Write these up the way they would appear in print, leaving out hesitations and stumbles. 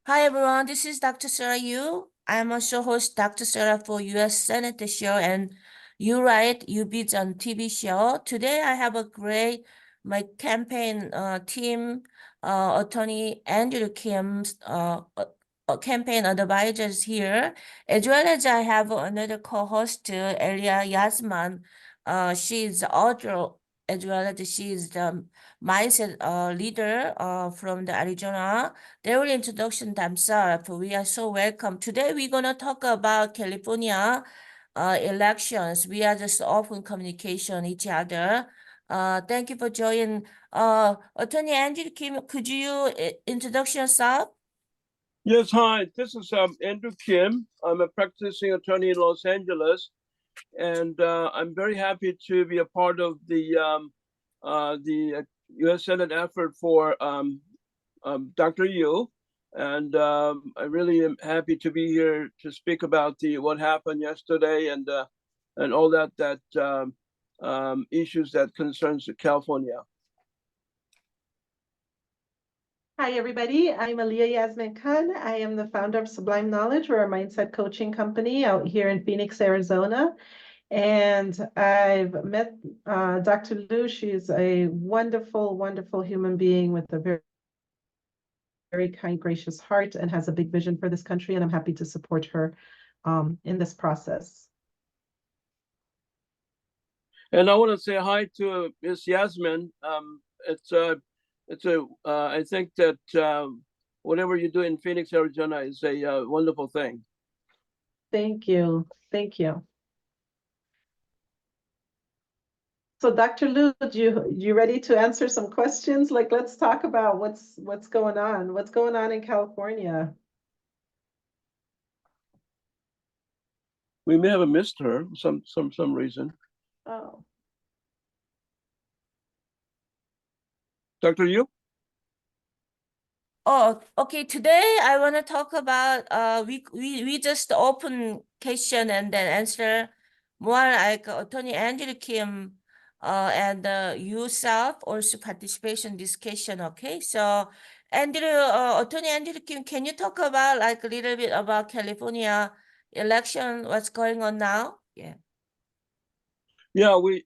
Hi everyone, this is Dr. Sarah Yu. I'm also host Dr. Sarah for U.S. Senate show and You Right, You Beats on TV show. Today I have a great my campaign team, Attorney Andrew Kim's campaign advisors here, as well as I have another co-host, Alia Yasman. She's the author as well as she's the mindset leader from the Arizona. They will introduction themselves. We are so welcome. Today we're gonna talk about California elections. We are just open communication each other. Thank you for joining. Attorney Andrew Kim, could you introduce yourself? Yes, hi. This is Andrew Kim. I'm a practicing attorney in Los Angeles, and I'm very happy to be a part of the U.S. Senate effort for Dr. Liew. And I really am happy to be here to speak about what happened yesterday and all that issues that concerns California. Hi, everybody. I'm Alia Yasmin Khan. I am the founder of Sublime Knowledge. We're a mindset coaching company out here in Phoenix, Arizona. And I've met Dr. Liew. She's a wonderful, wonderful human being with a very, very kind, gracious heart and has a big vision for this country. And I'm happy to support her in this process. And I want to say hi to Miss Yasmin. I think that whatever you do in Phoenix, Arizona is a wonderful thing. Thank you. Thank you. So Dr. Liew, you ready to answer some questions? Like, let's talk about what's going on. What's going on in California? We may have missed her some reason. Oh. Dr. Yu? Oh, okay. Today I want to talk about we just open question and then answer more like Attorney Andrew Kim and yourself also participation discussion. Okay, so Attorney Andrew Kim, can you talk about like a little bit about California election? What's going on now? Yeah. Yeah, we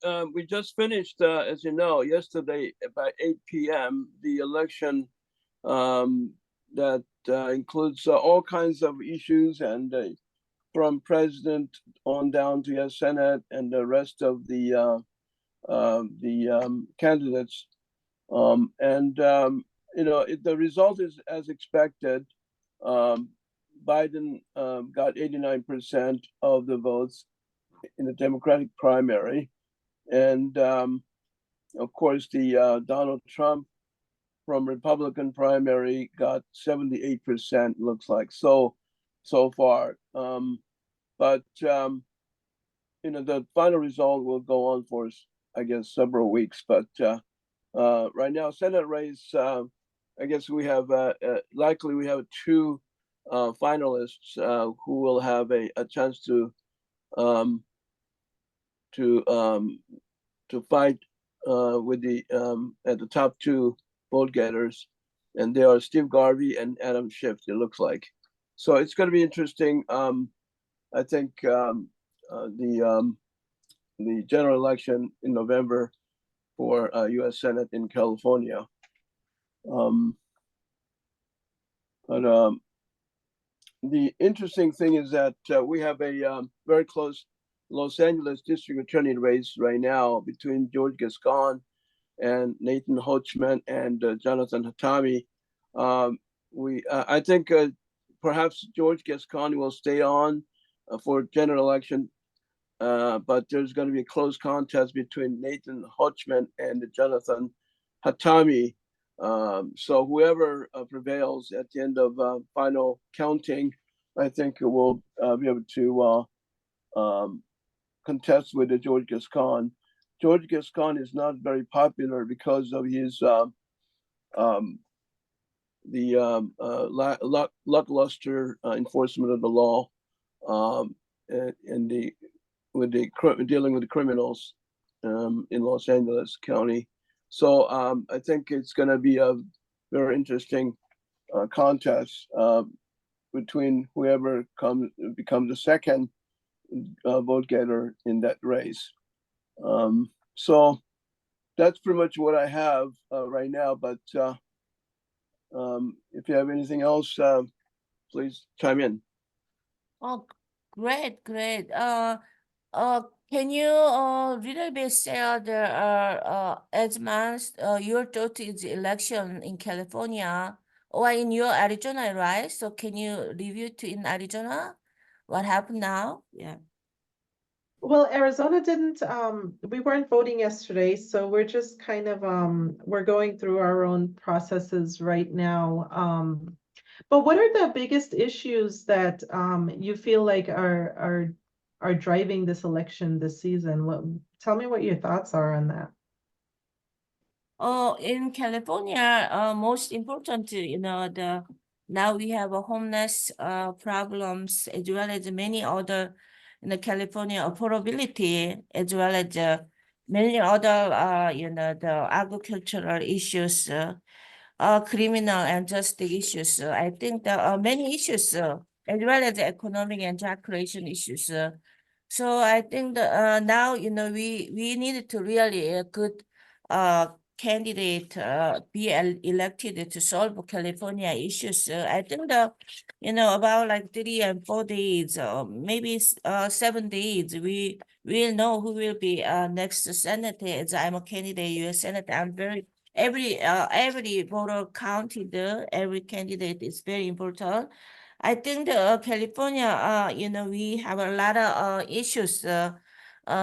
just finished, as you know, yesterday by 8 p.m. the election that includes all kinds of issues and from president on down to U.S. Senate and the rest of the candidates. The result is as expected. Biden got 89% of the votes in the Democratic primary. And of course, the Donald Trump from Republican primary got 78%, looks like, so far. But the final result will go on for, I guess, several weeks. But right now, Senate race, I guess we have likely we have two finalists who will have a chance to fight with the at the top two vote getters, and they are Steve Garvey and Adam Schiff. It looks like, so it's going to be interesting. I think the general election in November for U.S. Senate in California. But the interesting thing is that we have a very close Los Angeles district attorney race right now between George Gascon and Nathan Hochman and Jonathan Hatami. I think perhaps George Gascon will stay on for general election, but there's going to be a close contest between Nathan Hochman and Jonathan Hatami. So whoever prevails at the end of final counting, I think will be able to contest with the George Gascon. George Gascon is not very popular because of his lackluster enforcement of the law and dealing with the criminals in Los Angeles County. So I think it's going to be a very interesting contest between whoever becomes the second vote getter in that race. So that's pretty much what I have right now. But if you have anything else, please chime in. Oh, great, great. Can you little bit share as months your thought is election in California or in your Arizona, right? So can you review to in Arizona? What happened now? Yeah. Well, Arizona didn't, we weren't voting yesterday, so we're just kind of, we're going through our own processes right now. But what are the biggest issues that you feel like are driving this election this season? Tell me what your thoughts are on that. Oh, in California, most important, now we have a homeless problems as well as many other in the California affordability as well as many other the agricultural issues, criminal and justice issues. I think there are many issues as well as economic and job creation issues. So I think that now we need to really a good candidate be elected to solve California issues. I think about like 3 and 4 days, maybe 7 days, we will know who will be next senator. As I'm a candidate, U.S. Senator, I'm very every voter counted. Every candidate is very important. I think California, we have a lot of issues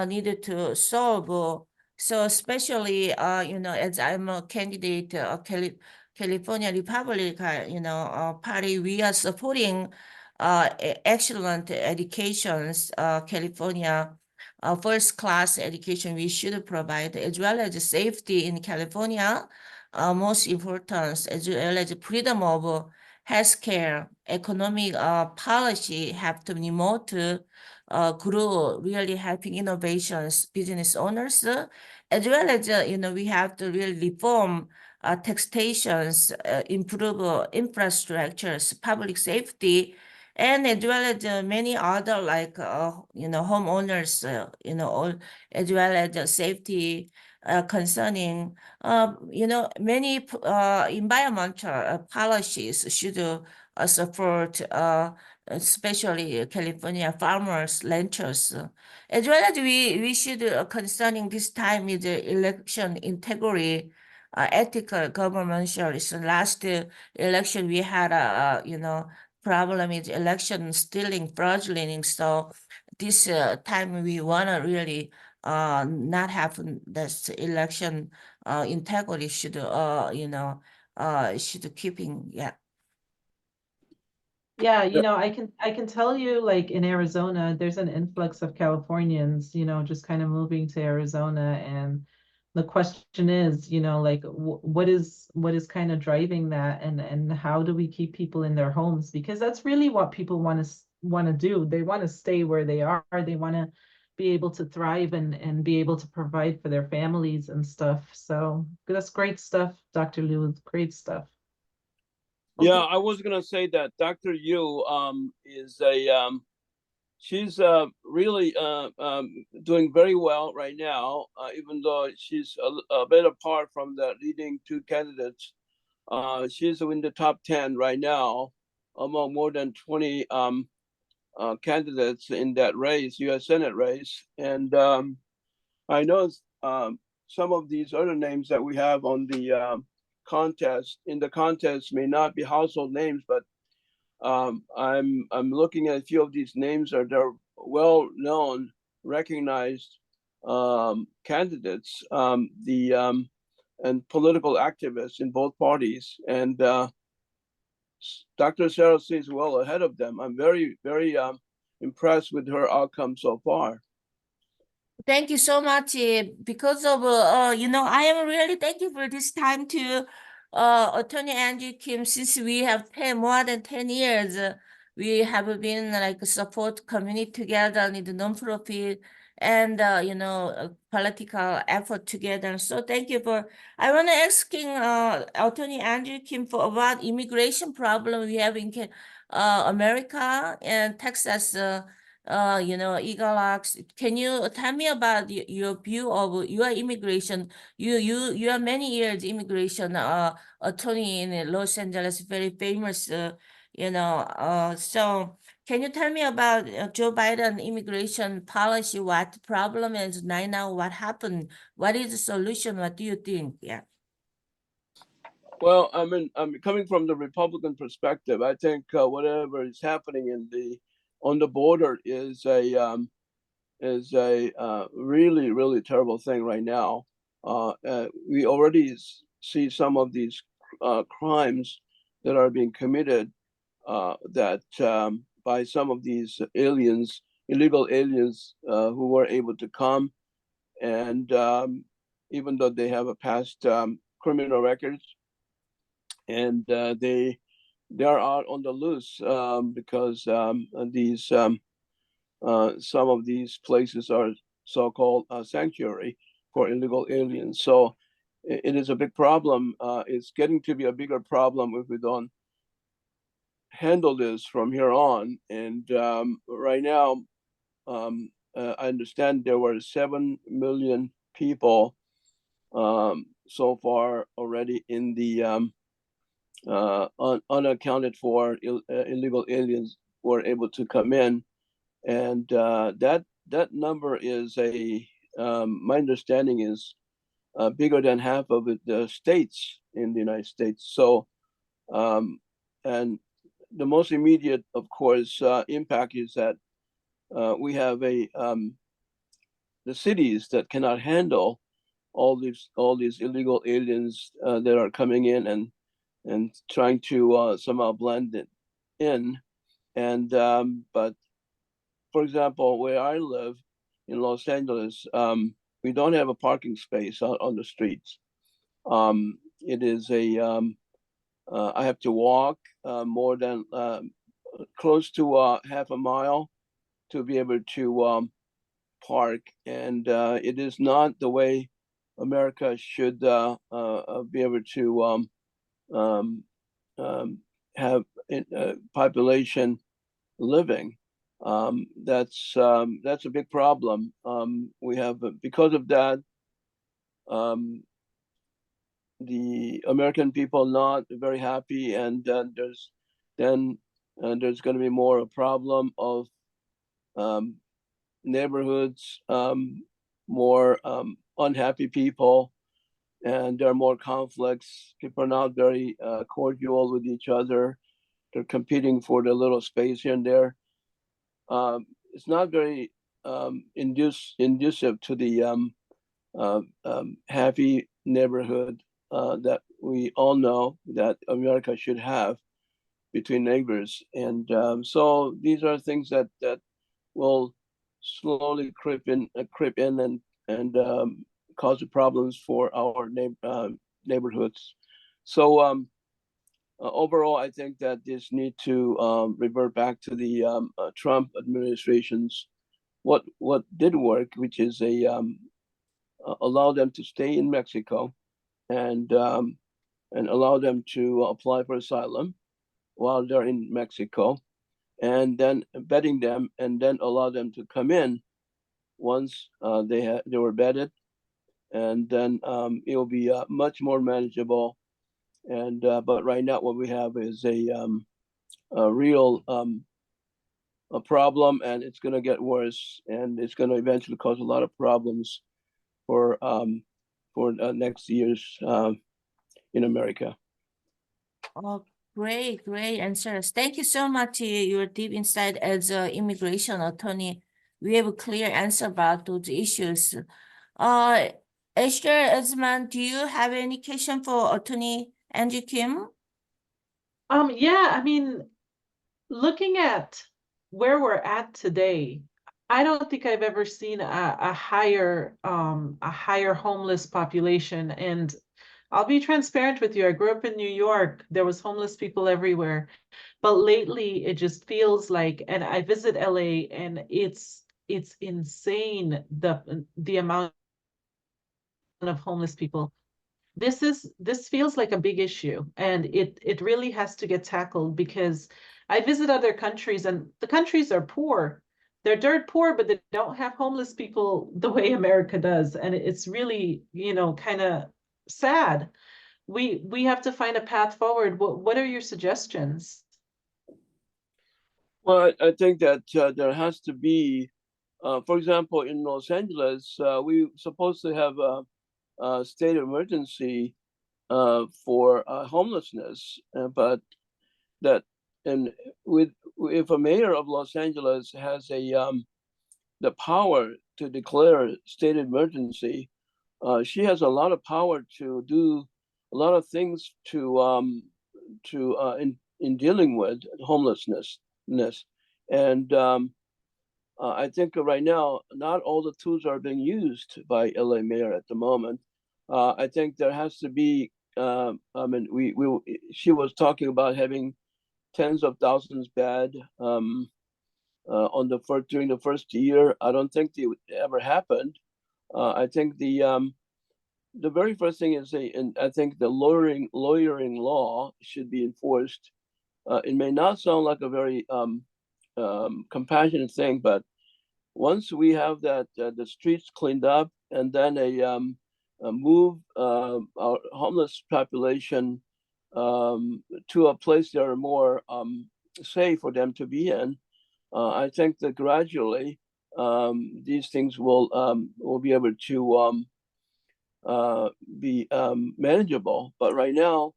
needed to solve. So especially, as I'm a candidate, California Republican, party, we are supporting excellent educations, California first class education we should provide, as well as safety in California, most important, as well as freedom of healthcare, economic policy have to be more to grow, really helping innovations, business owners, as well as, we have to really reform taxations, improve infrastructures, public safety, and as well as many other like homeowners, all as well as safety concerning many environmental policies should support especially California farmers, ranchers, as well as we should concerning this time is the election integrity. Ethical government service. Last election we had problem is election stealing, fraudulent. So this time we wanna really not have this election integrity should should keeping. Yeah. Yeah, I can tell you, like in Arizona, there's an influx of Californians, just kind of moving to Arizona. And the question is, like what is kind of driving that, and how do we keep people in their homes? Because that's really what people want to do. They want to stay where they are. They want to be able to thrive and be able to provide for their families and stuff. So that's great stuff, Dr. Liew. Great stuff. Yeah, I was gonna say that Dr. Yu is she's really doing very well right now, even though she's a bit apart from the leading two candidates. She's in the top 10 right now among more than 20 candidates in that race, U.S. Senate race. And I know some of these other names that we have on the contest may not be household names, but I'm looking at a few of these names they're well known, recognized candidates, and political activists in both parties. And Dr. Sarah is well ahead of them. I'm very, very impressed with her outcome so far. Thank you so much. Because of I am really thankful for this time to Attorney Andrew Kim, since we have more than 10 years. We have been like support community together in the nonprofit and political effort together. So thank you for. I want to asking Attorney Andrew Kim for about immigration problem we have in America and Texas. Eagle Ox. Can you tell me about your view of your immigration? You are many years immigration attorney in Los Angeles, very famous. So. Can you tell me about Joe Biden immigration policy? What the problem is right now? What happened? What is the solution? What do you think? Yeah. Well, I'm coming from the Republican perspective. I think whatever is happening on the border is a really really terrible thing right now. We already see some of these crimes that are being committed that by some of these aliens, illegal aliens who were able to come, and even though they have a past criminal records, and they are out on the loose because these some of these places are so-called sanctuary for illegal aliens. So it is a big problem. It's getting to be a bigger problem if we don't handle this from here on. And right now, I understand there were 7 million people so far already in the unaccounted for illegal aliens were able to come in, and that number is my understanding is bigger than half of the states in the United States. So, and the most immediate, of course, impact is that we have the cities that cannot handle all these illegal aliens that are coming in and trying to somehow blend it in. And but for example, where I live in Los Angeles, we don't have a parking space on the streets. It is I have to walk more than close to half a mile to be able to park, and it is not the way America should be able to have population living. That's a big problem. We have because of that. The American people not very happy, and there's going to be more a problem of neighborhoods, more unhappy people, and there are more conflicts. People are not very cordial with each other. They're competing for the little space here and there. It's not very inducive to the happy neighborhood that we all know that America should have between neighbors. And so these are things that will slowly creep in and cause problems for our neighborhoods. So overall, I think that this need to revert back to the Trump administration's what did work, which is allow them to stay in Mexico and allow them to apply for asylum while they're in Mexico, and then vetting them, and then allow them to come in once they were vetted, and then it will be much more manageable. And but right now, what we have is a real a problem, and it's going to get worse, and it's going to eventually cause a lot of problems for next years in America. Oh, great answers. Thank you so much. Your deep insight as an immigration attorney. We have a clear answer about those issues. Esther Esman, do you have any question for Attorney Andrew Kim? Yeah, I mean, looking at where we're at today, I don't think I've ever seen a higher homeless population. And I'll be transparent with you. I grew up in New York. There was homeless people everywhere. But lately it just feels like, and I visit LA, and it's insane the amount of homeless people. This feels like a big issue, and it really has to get tackled, because I visit other countries and the countries are poor. They're dirt poor, but they don't have homeless people the way America does. And it's really, kind of sad. We have to find a path forward. What are your suggestions? Well, I think that there has to be, for example, in Los Angeles, we supposed to have a state of emergency for homelessness, but that and with if a mayor of Los Angeles has the power to declare state of emergency, she has a lot of power to do a lot of things in dealing with homelessness. And I think right now, not all the tools are being used by LA mayor at the moment. I think there has to be. I mean, she was talking about having tens of thousands bed during the first year. I don't think it ever happened. I think the very first thing is and I think the lawyering law should be enforced. It may not sound like a very compassionate thing, but once we have that the streets cleaned up, and then a move our homeless population to a place that are more safe for them to be in, I think that gradually these things will be able to be manageable. But right now,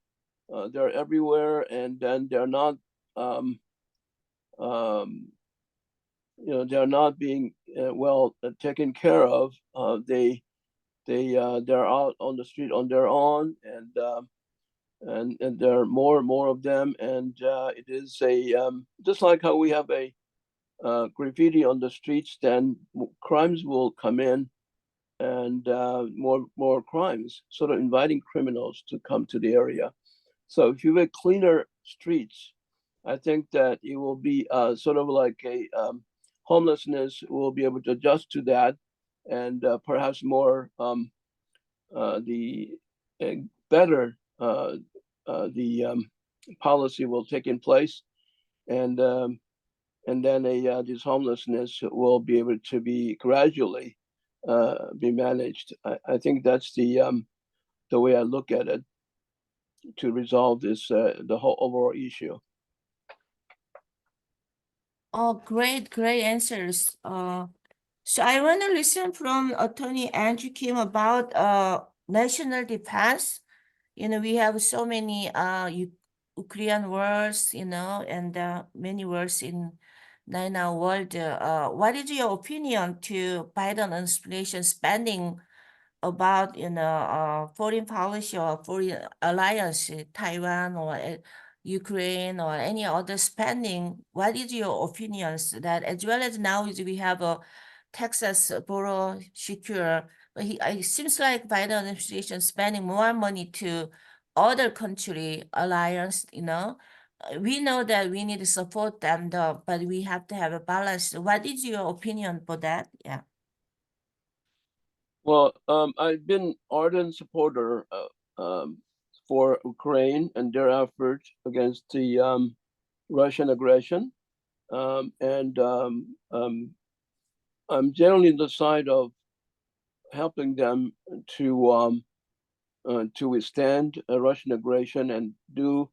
they're everywhere, and then they're not, um, they're not being well taken care of. They're out on the street on their own, and there are more and more of them, and it is just like how we have a graffiti on the streets, then crimes will come in, and more crimes, sort of inviting criminals to come to the area. So if you have cleaner streets, I think that it will be sort of like a homelessness will be able to adjust to that, and perhaps more the better the policy will take in place, and then this homelessness will be able to be gradually be managed. I think that's the way I look at it to resolve this the whole overall issue. Oh, great answers. So I want to listen from Attorney Andrew Kim about national defense. We have so many Ukrainian words, and many words in now world. What is your opinion to Biden administration spending about foreign policy or foreign alliance, Taiwan or Ukraine or any other spending? What is your opinions that, as well as now we have a Texas border secure, but it seems like Biden administration spending more money to other country alliance, we know that we need to support them though, but we have to have a balance. What is your opinion for that? Yeah. Well, I've been ardent supporter for Ukraine and their effort against the Russian aggression, and I'm generally on the side of helping them to withstand a Russian aggression and do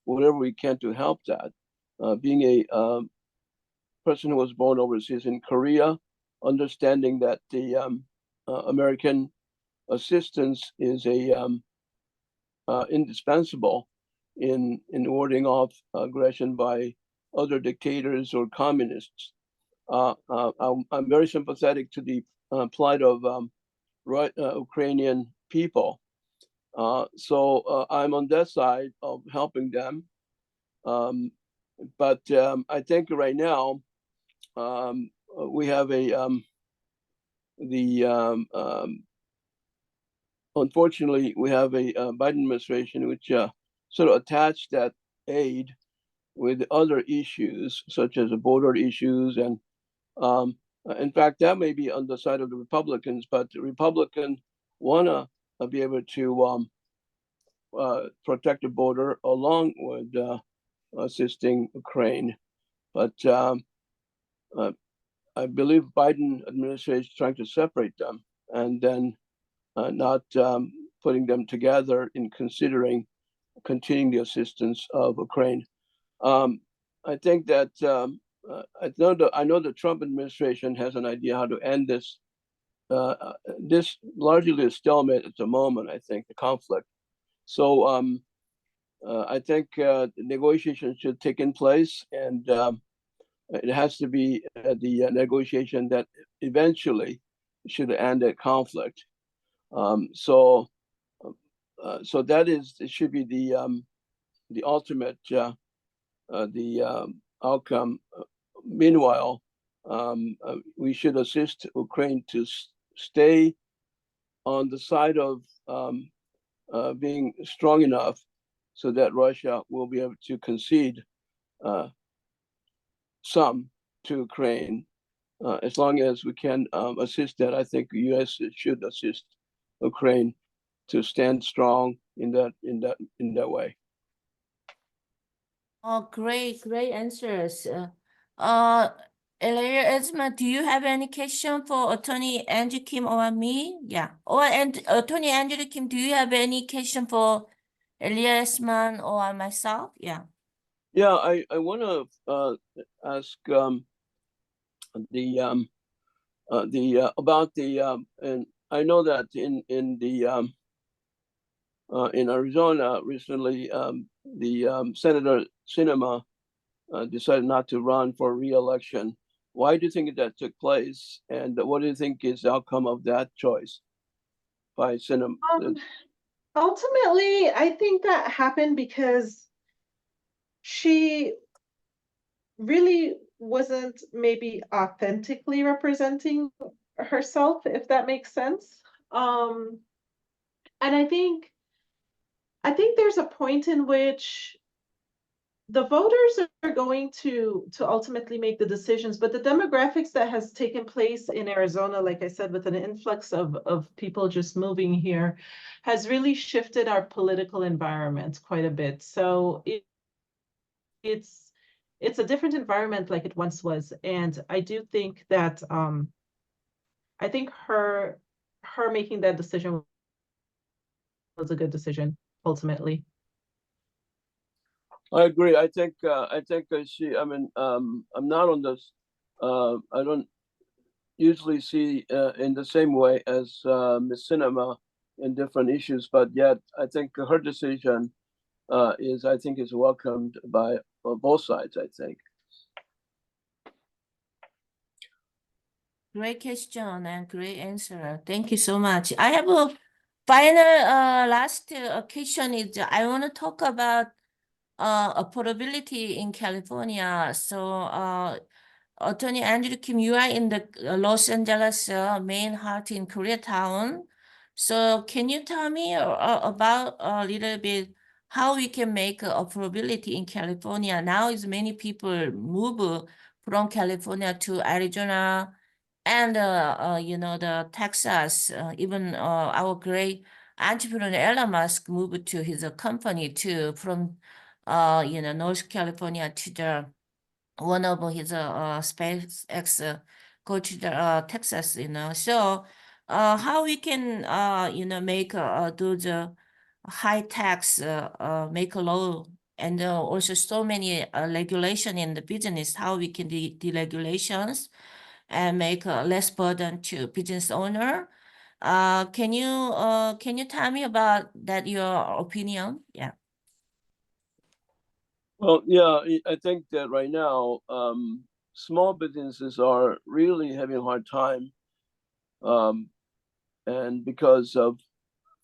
whatever we can to help that. Being a person who was born overseas in Korea, understanding that the American assistance is indispensable in warding off aggression by other dictators or communists. I'm very sympathetic to the plight of Ukrainian people. So I'm on that side of helping them. But I think right now we have unfortunately, we have a Biden administration which sort of attached that aid with other issues, such as the border issues. And In fact, that may be on the side of the Republicans, but the Republicans wanna be able to protect the border along with assisting Ukraine. But I believe Biden administration is trying to separate them and then not putting them together in considering continuing the assistance of Ukraine. I think that I know the Trump administration has an idea how to end this. This largely a stalemate at the moment. I think the conflict. So I think negotiations should take in place, and it has to be the negotiation that eventually should end the conflict. So that is it should be the ultimate outcome. Meanwhile, we should assist Ukraine to stay on the side of being strong enough so that Russia will be able to concede some to Ukraine. As long as we can assist that, I think the U.S. should assist Ukraine to stand strong in that way. Oh, great answers. Elia Esma, do you have any question for Attorney Andrew Kim or me? Yeah. And Attorney Andrew Kim, do you have any question for Elia Esman or myself? Yeah. Yeah, I want to ask about and I know that in Arizona recently, the Senator Sinema decided not to run for re-election. Why do you think that took place, and what do you think is the outcome of that choice by Sinema? Ultimately, I think that happened because she really wasn't maybe authentically representing herself, if that makes sense. And I think there's a point in which the voters are going to ultimately make the decisions, but the demographics that has taken place in Arizona, like I said, with an influx of people just moving here, has really shifted our political environment quite a bit. So it's a different environment like it once was, and I do think that I think her making that decision was a good decision ultimately. I agree. I think she. I mean, I'm not on this. I don't usually see in the same way as Ms. Sinema in different issues, but yet I think her decision is welcomed by both sides. I think. Great question and great answer. Thank you so much. I have a final last question is I want to talk about affordability in California. So Attorney Andrew Kim, you are in the Los Angeles main heart in Koreatown. So can you tell me about a little bit how we can make affordability in California? Now is many people move from California to Arizona and the Texas. Even our great entrepreneur Elon Musk moved to his company too from North California to the one of his SpaceX go to the Texas, So how we can make those high tax make a law and also so many regulation in the business, how we can deregulations and make less burden to business owner. Can you tell me about that, your opinion? Yeah. Well, yeah, I think that right now, small businesses are really having a hard time, and because of,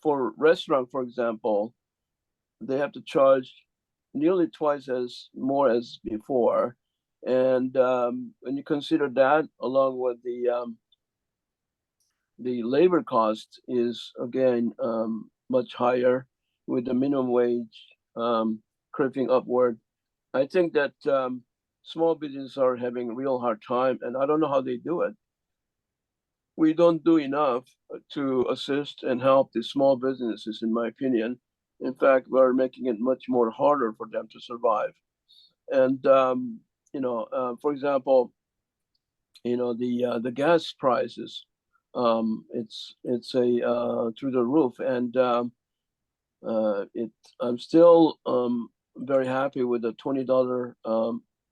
for restaurant, for example, they have to charge nearly twice as more as before, and when you consider that, along with the labor cost is again much higher, with the minimum wage creeping upward. I think that small businesses are having a real hard time, and I don't know how they do it. we don't do enough to assist and help the small businesses, in my opinion. In fact, we're making it much more harder for them to survive. And for example, the gas prices, it's a through the roof, and it I'm still very happy with the $20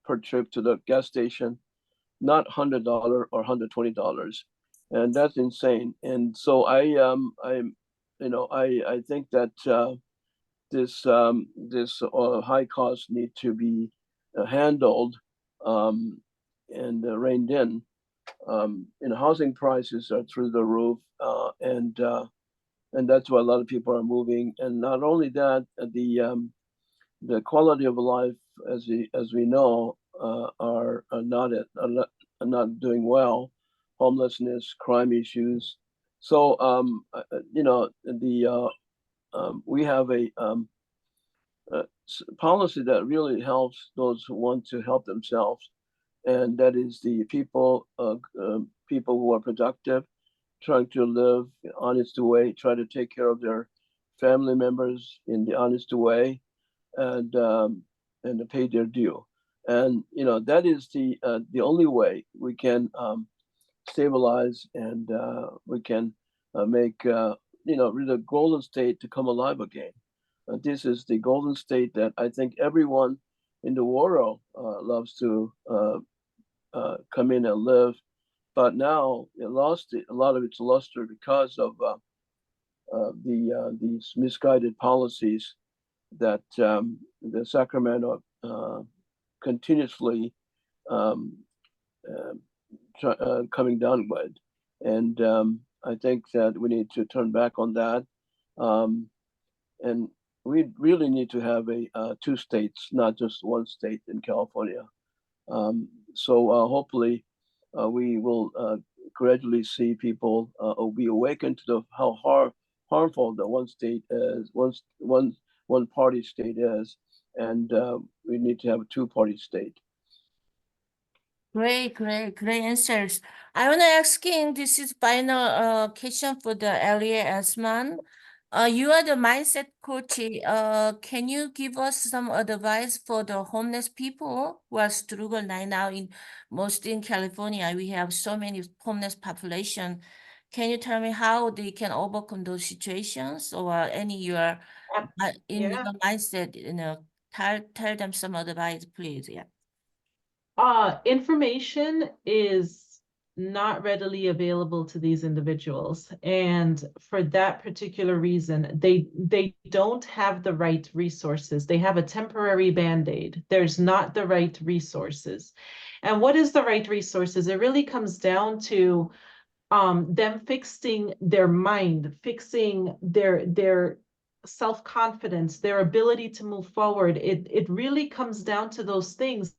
per trip to the gas station, not $100 or $120, and that's insane. And so I think that this high cost need to be handled and reined in. Housing prices are through the roof, and that's why a lot of people are moving. And not only that, the quality of life, as we know, are not doing well. Homelessness, crime issues. So we have a policy that really helps those who want to help themselves, and that is the people who are productive, trying to live the honest way, try to take care of their family members in the honest way, and to pay their due. And that is the only way we can stabilize, and we can make really the golden state to come alive again. This is the golden state that I think everyone in the world loves to come in and live. But now it lost a lot of its luster because of these misguided policies that the Sacramento continuously coming down with. And I think that we need to turn back on that. And we really need to have two states, not just one state in California. So hopefully we will gradually see people be awakened to how harmful the one state is, one party state is, and we need to have a two-party state. Great answers. I want to asking, this is final question for the Alia Asman. You are the mindset coach. Can you give us some advice for the homeless people who are struggling right now mostly in California? We have so many homeless population. Can you tell me how they can overcome those situations, or any your in Yeah. your mindset? Tell them some advice, please. Yeah. Information is not readily available to these individuals, and for that particular reason, they don't have the right resources. They have a temporary band-aid. There's not the right resources. And what is the right resources? It really comes down to them fixing their mind, fixing their self-confidence, their ability to move forward. It really comes down to those things.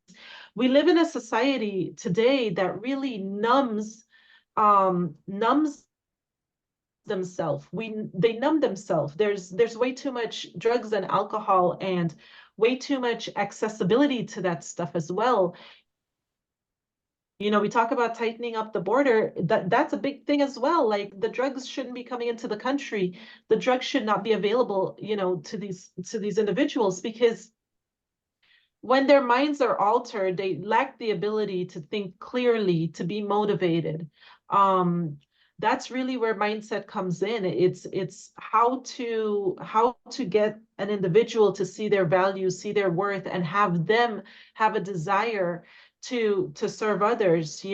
We live in a society today that really numbs themselves. They numb themselves. There's way too much drugs and alcohol, and way too much accessibility to that stuff as well. We talk about tightening up the border. That's a big thing as well. Like, the drugs shouldn't be coming into the country. The drugs should not be available, to these individuals, because when their minds are altered, they lack the ability to think clearly, to be motivated. That's really where mindset comes in. It's how to get an individual to see their value, see their worth, and have them have a desire to serve others.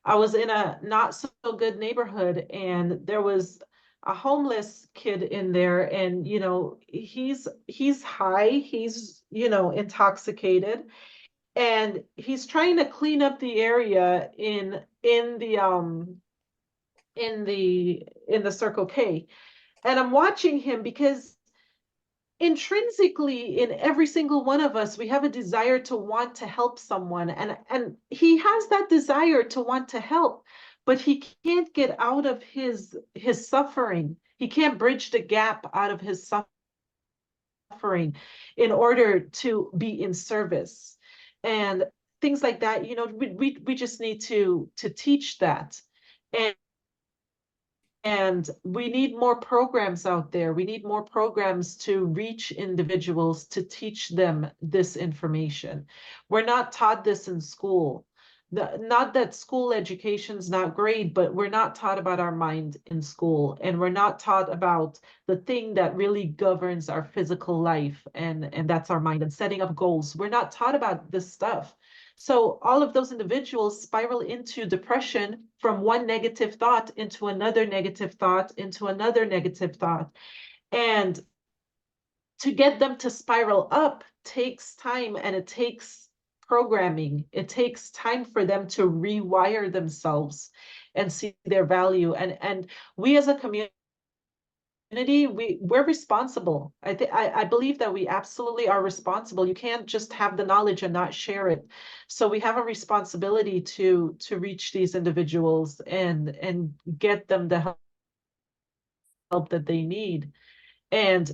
I was in a not so good neighborhood, and there was a homeless kid in there, and he's high, he's intoxicated, and he's trying to clean up the area in the Circle K. And I'm watching him, because intrinsically in every single one of us, we have a desire to want to help someone, and he has that desire to want to help, but he can't get out of his suffering. He can't bridge the gap out of his suffering in order to be in service, and things like that. We just need to teach that. And we need more programs out there. We need more programs to reach individuals to teach them this information. We're not taught this in school. Not that school education's not great, but we're not taught about our mind in school, and we're not taught about the thing that really governs our physical life, and that's our mind and setting up goals. We're not taught about this stuff. So all of those individuals spiral into depression from one negative thought into another negative thought into another negative thought. And to get them to spiral up takes time, and it takes programming. It takes time for them to rewire themselves and see their value. And we as a community, we're responsible. I believe that we absolutely are responsible. You can't just have the knowledge and not share it. So we have a responsibility to reach these individuals and get them the help that they need. And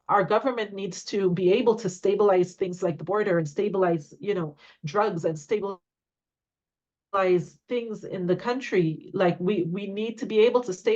our government needs to be able to stabilize things like the border, and stabilize drugs, and stabilize things in the country. Like we need to be able to stay